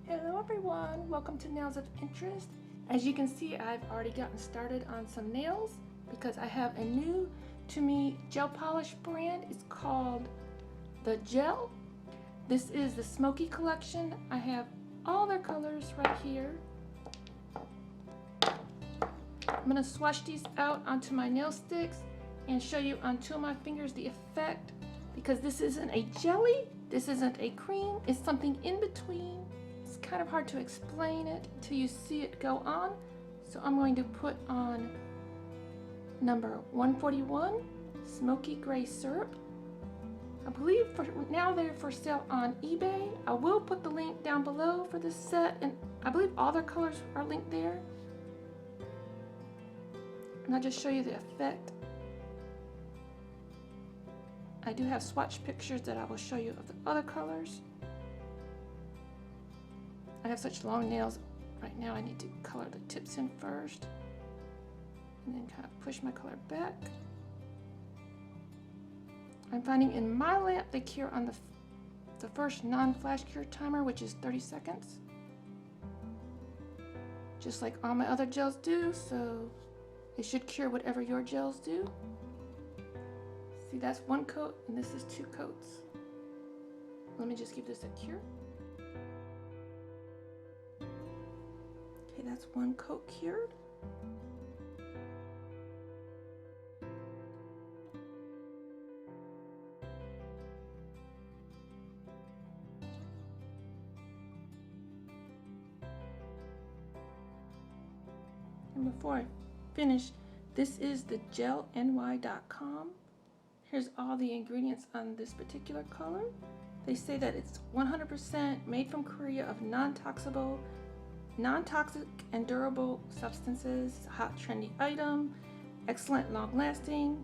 Hello everyone, welcome to Nails of Interest. As you can see, I've already gotten started on some nails because I have a new to me gel polish brand. It's called the Gel. This is the Smoky collection. I have all their colors right here. I'm going to swatch these out onto my nail sticks and show you on two of my fingers the effect, because this isn't a jelly, this isn't a cream, it's something in between. It's kind of hard to explain it until you see it go on. So I'm going to put on number 141 Smoky Gray Syrup. I believe for now they're for sale on eBay. I will put the link down below for this set, and I believe all their colors are linked there. And I'll just show you the effect. I do have swatch pictures that I will show you of the other colors. I have such long nails right now, I need to color the tips in first and then kind of push my color back. I'm finding in my lamp they cure on the first non-flash cure timer, which is 30 seconds. Just like all my other gels do, so it should cure whatever your gels do. See, that's one coat and this is two coats. Let me just give this a cure. Okay, that's one coat cured. And before I finish, this is the gelny.com. Here's all the ingredients on this particular color. They say that it's 100% made from Korea of non-toxic and durable substances, hot trendy item, excellent long lasting,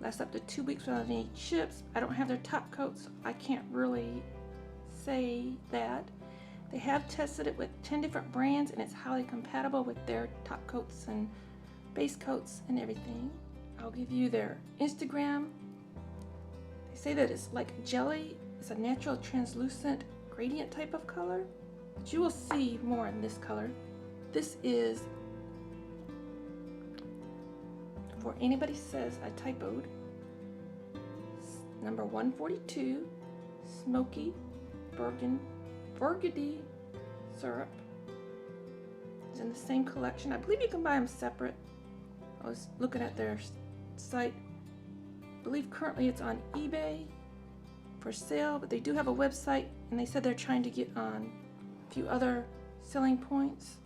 lasts up to 2 weeks without any chips. I don't have their top coat, so I can't really say that. They have tested it with 10 different brands and it's highly compatible with their top coats and base coats and everything. I'll give you their Instagram. They say that it's like jelly. It's a natural translucent gradient type of color, but you will see more in this color. This is, before anybody says I typoed, number 142 Smoky Burgudy Syrup. It's in the same collection. I believe you can buy them separate. I was looking at their site. I believe currently it's on eBay for sale, but they do have a website and they said they're trying to get on a few other selling points.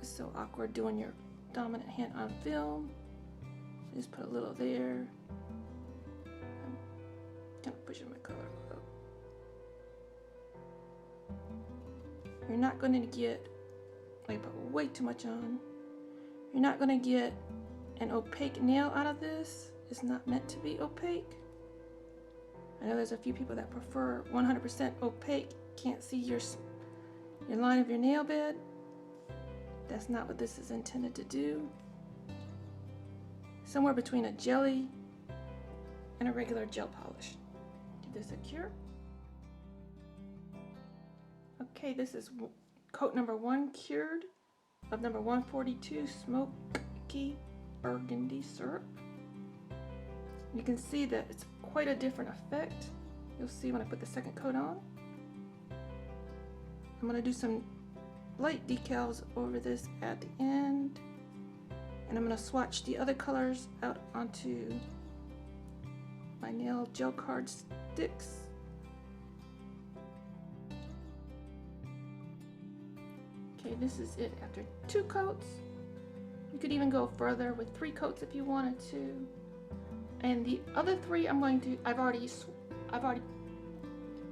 It's so awkward doing your dominant hand on film. Just put a little there. I'm kind of pushing my color up. You're not going to get, I put way too much on. You're not going to get an opaque nail out of this. It's not meant to be opaque. I know there's a few people that prefer 100% opaque, can't see your line of your nail bed. That's not what this is intended to do. Somewhere between a jelly and a regular gel polish. Give this a cure. Okay, this is coat number 1 cured of number 142 Smoky Burgundy Syrup. You can see that it's quite a different effect. You'll see when I put the second coat on. I'm going to do some light decals over this at the end, and I'm going to swatch the other colors out onto my nail gel card sticks. Okay, this is it after 2 coats. You could even go further with 3 coats if you wanted to. And the other 3 I've already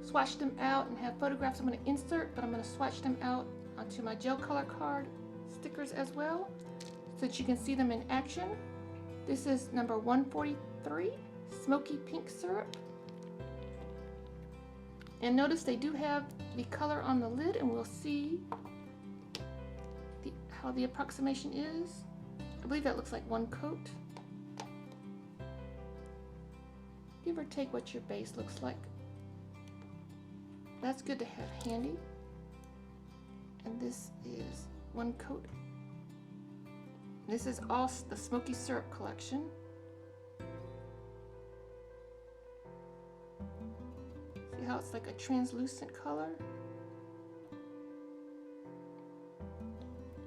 swatched them out and have photographs I'm going to insert, but I'm going to swatch them out onto my gel color card stickers as well, so that you can see them in action. This is number 143 Smoky Pink Syrup. And notice they do have the color on the lid, and we'll see how the approximation is. I believe that looks like 1 coat. give or take what your base looks like. That's good to have handy. And this is one coat. This is all the Smoky Syrup collection. See how it's like a translucent color?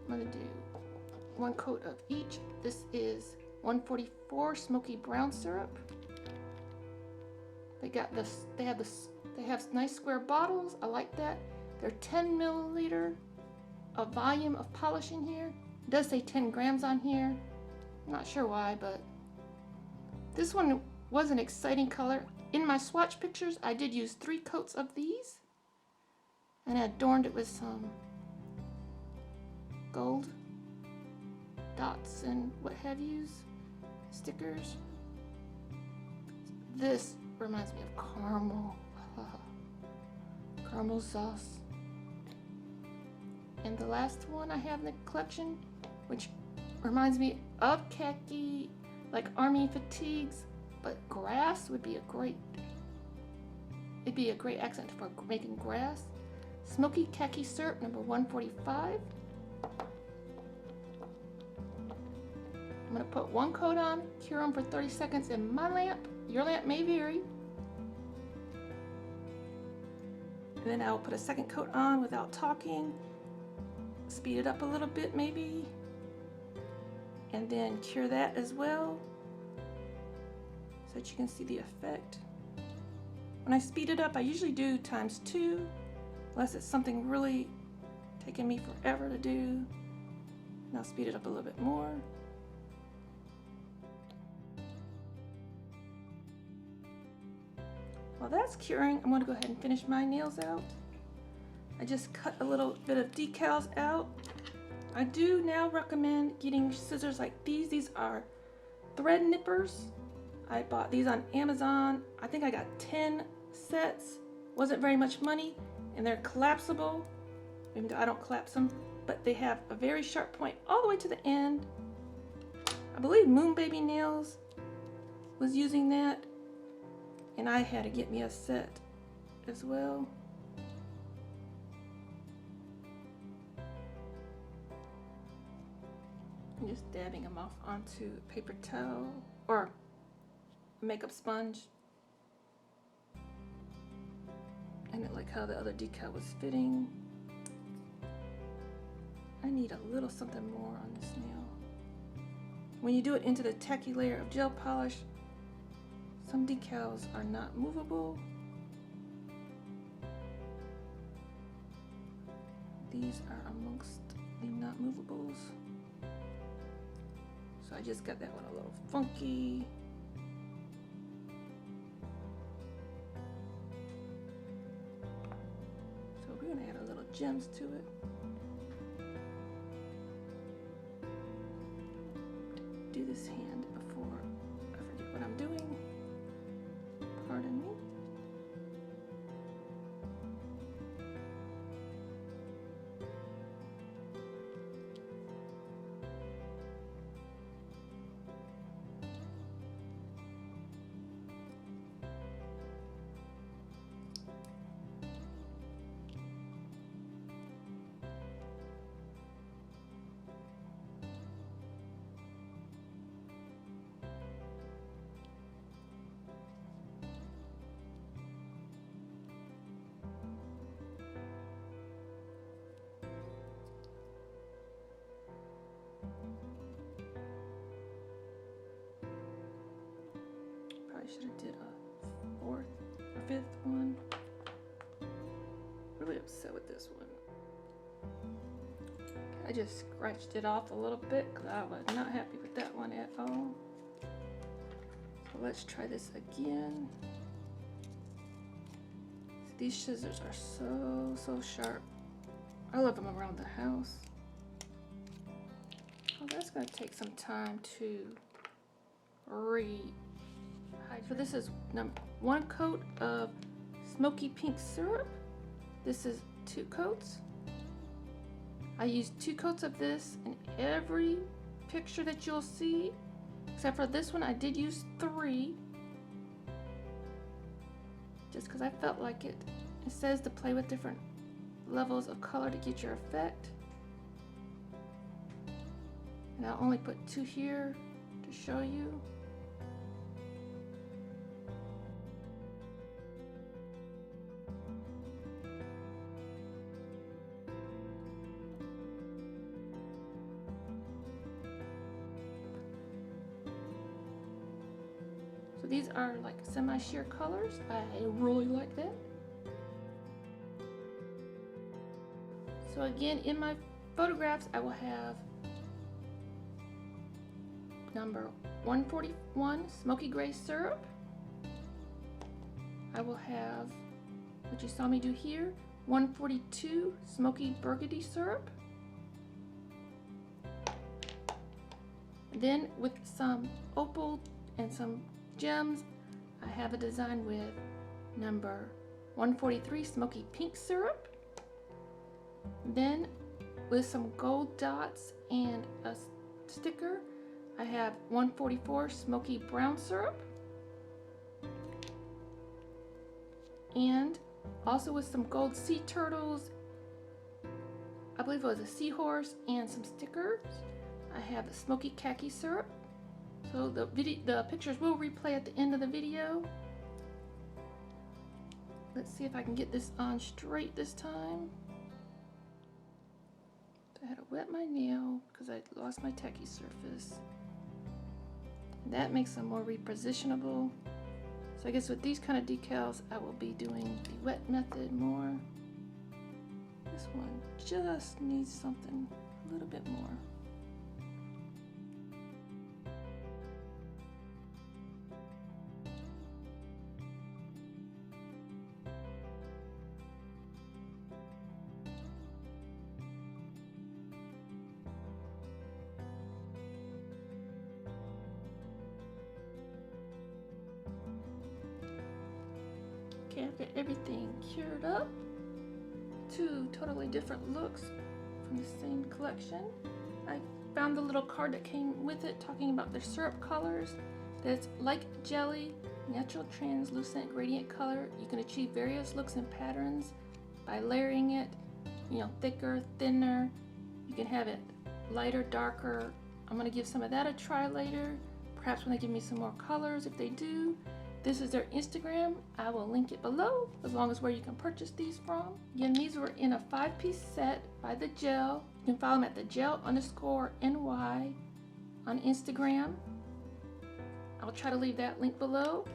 I'm gonna do one coat of each. This is 144 Smoky Brown Syrup. They got this, they have nice square bottles. I like that. They're 10 milliliter of volume of polish in here. It does say 10 grams on here. I'm not sure why, but this one was an exciting color. In my swatch pictures, I did use 3 coats of these, and I adorned it with some gold dots and what have yous, stickers. This reminds me of caramel, caramel sauce. And the last one I have in the collection, which reminds me of khaki, like army fatigues, but grass would be a great, it'd be a great accent for making grass. Smoky Khaki Syrup number 145. I'm gonna put one coat on, cure them for 30 seconds in my lamp. Your lamp may vary. And then I'll put a second coat on without talking, speed it up a little bit maybe, and then cure that as well so that you can see the effect. When I speed it up, I usually do ×2, unless it's something really taking me forever to do. And I'll speed it up a little bit more. While that's curing, I'm going to go ahead and finish my nails out. I just cut a little bit of decals out. I do now recommend getting scissors like these. These are thread nippers. I bought these on Amazon. I think I got 10 sets. Wasn't very much money, and they're collapsible, even though I don't collapse them, but they have a very sharp point all the way to the end. I believe Moon Baby Nails was using that, and I had to get me a set as well. I'm just dabbing them off onto a paper towel or a makeup sponge. And I like how the other decal was fitting. I need a little something more on this nail. When you do it into the tacky layer of gel polish, some decals are not movable. These are amongst the not movables. So I just got that one a little funky. So we're gonna add a little gems to it. Do this hand before I forget what I'm doing. Pardon me. Should have did a 4th or 5th one. Really upset with this one. I just scratched it off a little bit because I was not happy with that one at all. So let's try this again. These scissors are so sharp. I love them around the house. Oh, that's going to take some time to read. So this is one coat of smoky pink syrup. This is 2 coats. I used 2 coats of this in every picture that you'll see, except for this one I did use 3. just because I felt like it. It says to play with different levels of color to get your effect. And I'll only put 2 here to show you. So these are like semi-sheer colors. I really like that. So again, in my photographs, I will have number 141 Smoky Gray Syrup. I will have what you saw me do here, 142 Smoky Burgundy Syrup. And then with some opal and some gems, I have a design with number 143 Smoky Pink Syrup. Then with some gold dots and a sticker, I have 144 Smoky Brown Syrup. And also with some gold sea turtles, I believe it was a seahorse, and some stickers, I have the Smoky Khaki Syrup. So the pictures will replay at the end of the video. Let's see if I can get this on straight this time. I had to wet my nail because I lost my tacky surface. That makes them more repositionable. So I guess with these kind of decals, I will be doing the wet method more. This one just needs something a little bit more. Okay, I've got everything cured up. 2 totally different looks from the same collection. I found the little card that came with it talking about the syrup colors. That's like jelly, natural translucent gradient color. You can achieve various looks and patterns by layering it, thicker, thinner. You can have it lighter, darker. I'm going to give some of that a try later. Perhaps when they give me some more colors, if they do. This is their Instagram. I will link it below, as long as where you can purchase these from. Again, these were in a 5-piece set by The Gel. You can follow them at thegel_ny on Instagram. I'll try to leave that link below.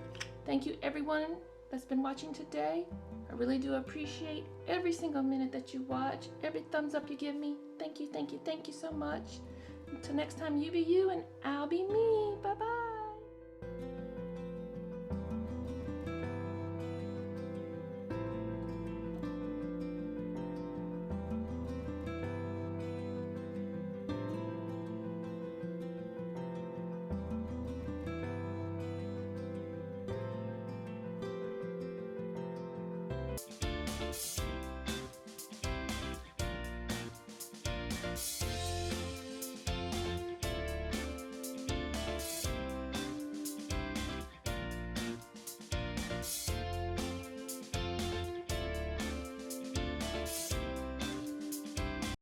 Thank you everyone that's been watching today. I really do appreciate every single minute that you watch, every thumbs up you give me. Thank you, thank you, thank you so much. Until next time, you be you and I'll be me. Bye-bye.